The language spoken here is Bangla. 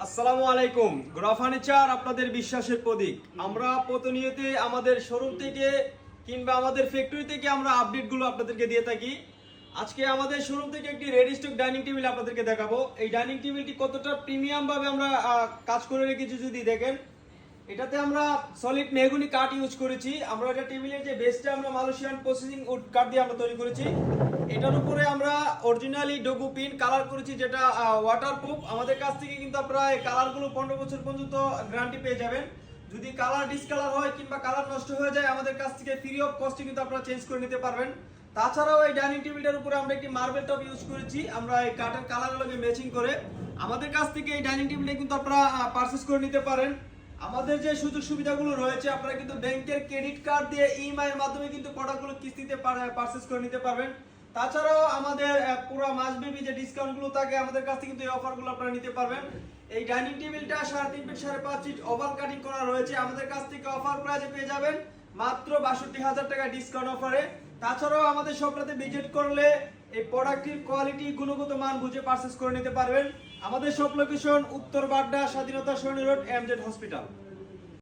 আসসালামু আলাইকুম। গোরা ফার্নিচার আপনাদের বিশ্বাসের প্রতীক। আমরা প্রতিনিয়ত আমাদের শোরুম থেকে কিংবা আমাদের ফ্যাক্টরি থেকে আমরা আপডেটগুলো আপনাদেরকে দিয়ে থাকি। আজকে আমাদের শোরুম থেকে একটি রেডি স্টক ডাইনিং টেবিল আপনাদেরকে দেখাবো। এই ডাইনিং টেবিলটি কতটা প্রিমিয়াম ভাবে আমরা কাজ করে রেখেছি যদি দেখেন। এটাতে আমরা সলিড মেহগনি কাঠ ইউজ করেছি। আমরা এটা টেবিলের যে বেসটা আমরা মালয়েশিয়ান প্রসেসিং উড কাঠ দিয়ে আমরা তৈরি করেছি। এটার উপরে আমরা অরিজিনালি ডোগু পিন কালার করেছি, যেটা ওয়াটারপ্রুফ। আমাদের কাছ থেকে কিন্তু আপনারা এই কালারগুলো 15 বছর পর্যন্ত গ্যারান্টি পেয়ে যাবেন। যদি কালার ডিসকালার হয় কিংবা কালার নষ্ট হয়ে যায়, আমাদের কাছ থেকে ফ্রি অফ কস্টে কিন্তু আপনারা চেঞ্জ করে নিতে পারবেন। তাছাড়াও এই ডাইনিং টেবিলটার উপরে আমরা একটি মার্বেল টপ ইউজ করেছি, আমরা এই কাঠের কালারগুলোকে ম্যাচিং করে। আমাদের কাছ থেকে এই ডাইনিং টেবিলটা কিন্তু আপনারা পারচেজ করে নিতে পারেন। আমাদের যে সুযোগ সুবিধাগুলো রয়েছে, আপনারা কিন্তু ব্যাংকের ক্রেডিট কার্ড দিয়ে ইএমআই এর মাধ্যমে কিন্তু প্রোডাক্টগুলো কিস্তিতে পারচেজ করে নিতে পারবেন। তাছাড়াও আমাদের পুরো মাসব্যাপী যে ডিসকাউন্টগুলো থাকে, আমাদের কাছ থেকে কিন্তু এই অফারগুলো আপনারা নিতে পারবেন। এই ডাইনিং টেবিলটা 3.5 ফিট 5.5 ফিট ওভাল কাটিং করা রয়েছে। আমাদের কাছ থেকে অফার প্রাইসে পেয়ে যাবেন মাত্র 62,000 টাকা ডিসকাউন্ট অফারে। তাছাড়াও আমাদের শপটাতে ভিজিট করলে এই প্রোডাক্টের কোয়ালিটি গুণগত মান বুঝে পারচেজ করে নিতে পারবেন। আমাদের শপ লোকেশন উত্তর বাড্ডা, স্বাধীনতা সরণি রোড, এমজেড হসপিটাল।